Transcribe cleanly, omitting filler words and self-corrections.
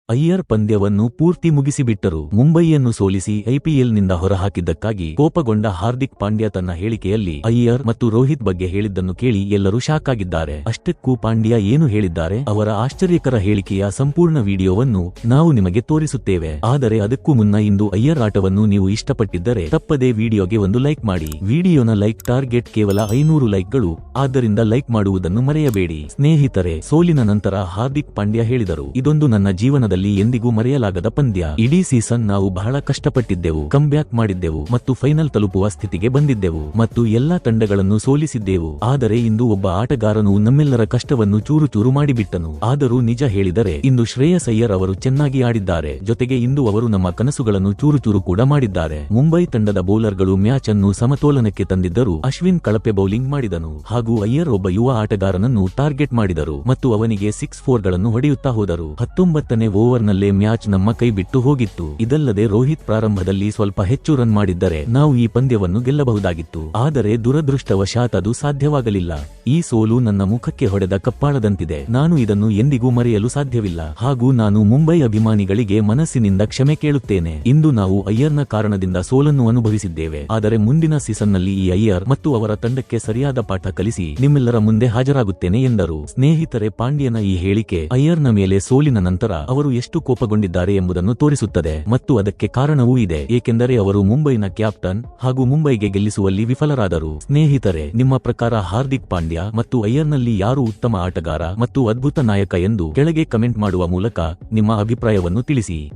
ಅಯ್ಯರ್ ಪಂದ್ಯವನ್ನು ಪೂರ್ತಿ ಮುಗಿಸಿಬಿಟ್ಟರು. ಮುಂಬಯಿಯನ್ನು ಸೋಲಿಸಿ ಐಪಿಎಲ್ನಿಂದ ಹೊರಹಾಕಿದ್ದಕ್ಕಾಗಿ ಕೋಪಗೊಂಡ ಹಾರ್ದಿಕ್ ಪಾಂಡ್ಯ ತನ್ನ ಹೇಳಿಕೆಯಲ್ಲಿ ಅಯ್ಯರ್ ಮತ್ತು ರೋಹಿತ್ ಬಗ್ಗೆ ಹೇಳಿದ್ದನ್ನು ಕೇಳಿ ಎಲ್ಲರೂ ಶಾಕ್ ಆಗಿದ್ದಾರೆ. ಅಷ್ಟಕ್ಕೂ ಪಾಂಡ್ಯ ಏನು ಹೇಳಿದ್ದಾರೆ, ಅವರ ಆಶ್ಚರ್ಯಕರ ಹೇಳಿಕೆಯ ಸಂಪೂರ್ಣ ವಿಡಿಯೋವನ್ನು ನಾವು ನಿಮಗೆ ತೋರಿಸುತ್ತೇವೆ. ಆದರೆ ಅದಕ್ಕೂ ಮುನ್ನ ಇಂದು ಅಯ್ಯರ್ ಆಟವನ್ನು ನೀವು ಇಷ್ಟಪಟ್ಟಿದ್ದರೆ ತಪ್ಪದೇ ವಿಡಿಯೋಗೆ ಒಂದು ಲೈಕ್ ಮಾಡಿ. ವಿಡಿಯೋನ ಲೈಕ್ ಟಾರ್ಗೆಟ್ ಕೇವಲ 500 ಲೈಕ್ಗಳು, ಆದ್ದರಿಂದ ಲೈಕ್ ಮಾಡುವುದನ್ನು ಮರೆಯಬೇಡಿ. ಸ್ನೇಹಿತರೆ, ಸೋಲಿನ ನಂತರ ಹಾರ್ದಿಕ್ ಪಾಂಡ್ಯ ಹೇಳಿದರು, ಇದೊಂದು ನನ್ನ ಜೀವನದಲ್ಲಿ ಎಂದಿಗೂ ಮರೆಯಲಾಗದ ಪಂದ್ಯ. ಇಡೀ ಸೀಸನ್ ನಾವು ಬಹಳ ಕಷ್ಟಪಟ್ಟಿದ್ದೆವು, ಕಮ್ ಬ್ಯಾಕ್ ಮಾಡಿದ್ದೆವು ಮತ್ತು ಫೈನಲ್ ತಲುಪುವ ಸ್ಥಿತಿಗೆ ಬಂದಿದ್ದೆವು ಮತ್ತು ಎಲ್ಲಾ ತಂಡಗಳನ್ನು ಸೋಲಿಸಿದ್ದೆವು. ಆದರೆ ಇಂದು ಒಬ್ಬ ಆಟಗಾರನು ನಮ್ಮೆಲ್ಲರ ಕಷ್ಟವನ್ನು ಚೂರು ಚೂರು ಮಾಡಿಬಿಟ್ಟನು. ಆದರೂ ನಿಜ ಹೇಳಿದರೆ ಇಂದು ಶ್ರೇಯಸ್ ಅಯ್ಯರ್ ಅವರು ಚೆನ್ನಾಗಿ ಆಡಿದ್ದಾರೆ. ಜೊತೆಗೆ ಇಂದು ಅವರು ನಮ್ಮ ಕನಸುಗಳನ್ನು ಚೂರು ಚೂರು ಕೂಡ ಮಾಡಿದ್ದಾರೆ. ಮುಂಬೈ ತಂಡದ ಬೌಲರ್ಗಳು ಮ್ಯಾಚ್ ಅನ್ನು ಸಮತೋಲನಕ್ಕೆ ತಂದಿದ್ದರು. ಅಶ್ವಿನ್ ಕಳಪೆ ಬೌಲಿಂಗ್ ಮಾಡಿದನು ಹಾಗೂ ಅಯ್ಯರ್ ಒಬ್ಬ ಯುವ ಆಟಗಾರನನ್ನು ಟಾರ್ಗೆಟ್ ಮಾಡಿದರು ಮತ್ತು ಅವನಿಗೆ 6-4ಗಳನ್ನು ಹೊಡೆಯುತ್ತಾ ಹೋದರು. 19ನೇ ಓವರ್ನಲ್ಲೇ ಮ್ಯಾಚ್ ನಮ್ಮ ಕೈ ಬಿಟ್ಟು ಹೋಗಿತ್ತು. ಇದಲ್ಲದೆ ರೋಹಿತ್ ಪ್ರಾರಂಭದಲ್ಲಿ ಸ್ವಲ್ಪ ಹೆಚ್ಚು ರನ್ ಮಾಡಿದ್ದರೆ ನಾವು ಈ ಪಂದ್ಯವನ್ನು ಗೆಲ್ಲಬಹುದಾಗಿತ್ತು. ಆದರೆ ದುರದೃಷ್ಟವಶಾತ್ ಅದು ಸಾಧ್ಯವಾಗಲಿಲ್ಲ. ಈ ಸೋಲು ನನ್ನ ಮುಖಕ್ಕೆ ಹೊಡೆದ ಕಪ್ಪಾಳದಂತಿದೆ. ನಾನು ಇದನ್ನು ಎಂದಿಗೂ ಮರೆಯಲು ಸಾಧ್ಯವಿಲ್ಲ ಹಾಗೂ ನಾನು ಮುಂಬೈ ಅಭಿಮಾನಿಗಳಿಗೆ ಮನಸ್ಸಿನಿಂದ ಕ್ಷಮೆ ಕೇಳುತ್ತೇನೆ. ಇಂದು ನಾವು ಅಯ್ಯರ್ನ ಕಾರಣದಿಂದ ಸೋಲನ್ನು ಅನುಭವಿಸಿದ್ದೇವೆ. ಆದರೆ ಮುಂದಿನ ಸೀಸನ್ನಲ್ಲಿ ಈ ಅಯ್ಯರ್ ಮತ್ತು ಅವರ ತಂಡಕ್ಕೆ ಸರಿಯಾದ ಪಾಠ ಕಲಿಸಿ ನಿಮ್ಮೆಲ್ಲರ ಮುಂದೆ ಹಾಜರಾಗುತ್ತೇನೆ ಎಂದರು. ಸ್ನೇಹಿತರೆ, ಪಾಂಡ್ಯನ ಈ ಹೇಳಿಕೆ ಅಯ್ಯರ್ನ ಮೇಲೆ ಸೋಲಿನ ನಂತರ ಅವರು ಎಷ್ಟು ಕೋಪಗೊಂಡಿದ್ದಾರೆ ಎಂಬುದನ್ನು ತೋರಿಸುತ್ತದೆ ಮತ್ತು ಅದಕ್ಕೆ ಕಾರಣವೂ ಇದೆ, ಏಕೆಂದರೆ ಅವರು ಮುಂಬೈನ ಕ್ಯಾಪ್ಟನ್ ಹಾಗೂ ಮುಂಬೈಗೆ ಗೆಲ್ಲಿಸುವಲ್ಲಿ ವಿಫಲರಾದರು. ಸ್ನೇಹಿತರೆ, ನಿಮ್ಮ ಪ್ರಕಾರ ಹಾರ್ದಿಕ್ ಪಾಂಡ್ಯ ಮತ್ತು ಅಯ್ಯರ್ನಲ್ಲಿ ಯಾರು ಉತ್ತಮ ಆಟಗಾರ ಮತ್ತು ಅದ್ಭುತ ನಾಯಕ ಎಂದು ಕೆಳಗೆ ಕಮೆಂಟ್ ಮಾಡುವ ಮೂಲಕ ನಿಮ್ಮ ಅಭಿಪ್ರಾಯವನ್ನು ತಿಳಿಸಿ.